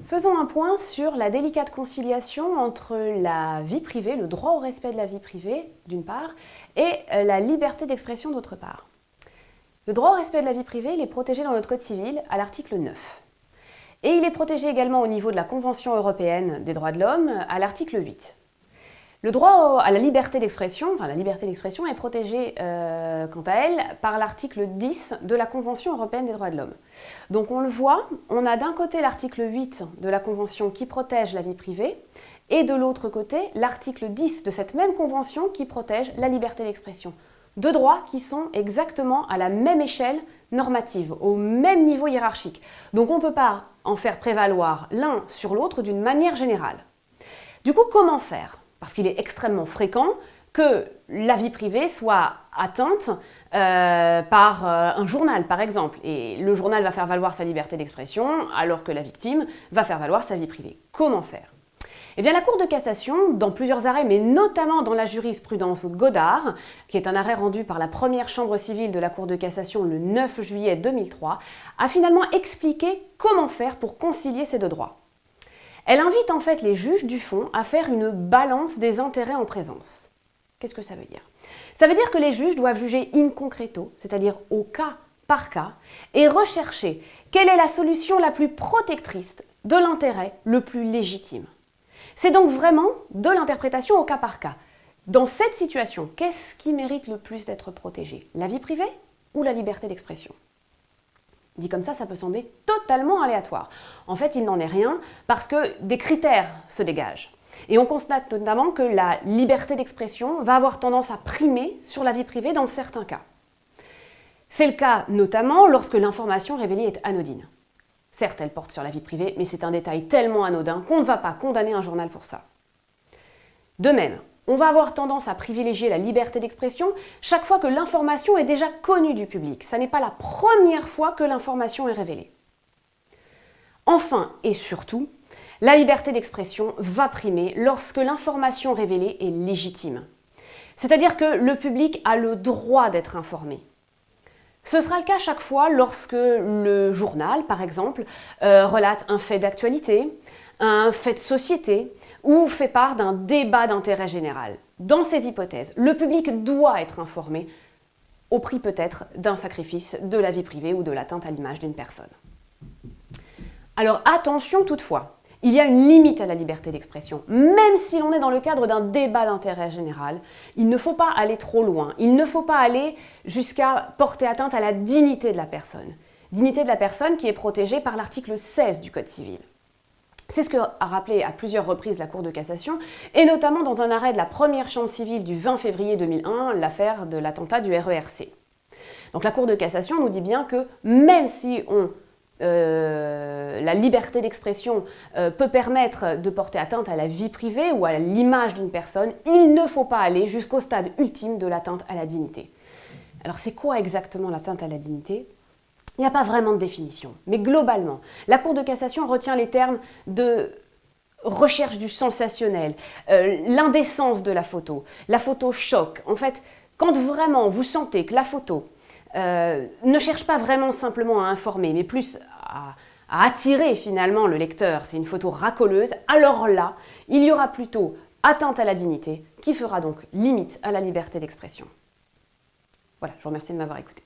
Faisons un point sur la délicate conciliation entre la vie privée, le droit au respect de la vie privée, d'une part, et la liberté d'expression, d'autre part. Le droit au respect de la vie privée, il est protégé dans notre Code civil à l'article 9. Et il est protégé également au niveau de la Convention européenne des droits de l'homme à l'article 8. Le droit à la liberté d'expression, est protégé quant à elle par l'article 10 de la Convention européenne des droits de l'homme. Donc on le voit, on a d'un côté l'article 8 de la Convention qui protège la vie privée et de l'autre côté l'article 10 de cette même Convention qui protège la liberté d'expression. Deux droits qui sont exactement à la même échelle normative, au même niveau hiérarchique. Donc on ne peut pas en faire prévaloir l'un sur l'autre d'une manière générale. Du coup, comment faire ? Parce qu'il est extrêmement fréquent que la vie privée soit atteinte par un journal, par exemple. Et le journal va faire valoir sa liberté d'expression, alors que la victime va faire valoir sa vie privée. Comment faire ? Eh bien, la Cour de cassation, dans plusieurs arrêts, mais notamment dans la jurisprudence Godard, qui est un arrêt rendu par la première chambre civile de la Cour de cassation le 9 juillet 2003, a finalement expliqué comment faire pour concilier ces deux droits. Elle invite en fait les juges du fond à faire une balance des intérêts en présence. Qu'est-ce que ça veut dire ? Ça veut dire que les juges doivent juger in concreto, c'est-à-dire au cas par cas, et rechercher quelle est la solution la plus protectrice de l'intérêt le plus légitime. C'est donc vraiment de l'interprétation au cas par cas. Dans cette situation, qu'est-ce qui mérite le plus d'être protégé ? La vie privée ou la liberté d'expression ? Dit comme ça peut sembler totalement aléatoire. En fait, il n'en est rien parce que des critères se dégagent. Et on constate notamment que la liberté d'expression va avoir tendance à primer sur la vie privée dans certains cas. C'est le cas notamment lorsque l'information révélée est anodine. Certes, elle porte sur la vie privée, mais c'est un détail tellement anodin qu'on ne va pas condamner un journal pour ça. De même, on va avoir tendance à privilégier la liberté d'expression chaque fois que l'information est déjà connue du public. Ça n'est pas la première fois que l'information est révélée. Enfin et surtout, la liberté d'expression va primer lorsque l'information révélée est légitime. C'est-à-dire que le public a le droit d'être informé. Ce sera le cas chaque fois lorsque le journal, par exemple, relate un fait d'actualité, un fait de société, ou fait part d'un débat d'intérêt général. Dans ces hypothèses, le public doit être informé, au prix peut-être d'un sacrifice de la vie privée ou de l'atteinte à l'image d'une personne. Alors attention toutefois, il y a une limite à la liberté d'expression. Même si l'on est dans le cadre d'un débat d'intérêt général, il ne faut pas aller trop loin. Il ne faut pas aller jusqu'à porter atteinte à la dignité de la personne. Dignité de la personne qui est protégée par l'article 16 du Code civil. C'est ce qu'a rappelé à plusieurs reprises la Cour de cassation, et notamment dans un arrêt de la première chambre civile du 20 février 2001, l'affaire de l'attentat du RERC. Donc la Cour de cassation nous dit bien que même si la liberté d'expression peut permettre de porter atteinte à la vie privée ou à l'image d'une personne, il ne faut pas aller jusqu'au stade ultime de l'atteinte à la dignité. Alors c'est quoi exactement l'atteinte à la dignité ? Il n'y a pas vraiment de définition, mais globalement, la Cour de cassation retient les termes de recherche du sensationnel, l'indécence de la photo choc. En fait, quand vraiment vous sentez que la photo ne cherche pas vraiment simplement à informer, mais plus à attirer finalement le lecteur, c'est une photo racoleuse, alors là, il y aura plutôt atteinte à la dignité qui fera donc limite à la liberté d'expression. Voilà, je vous remercie de m'avoir écouté.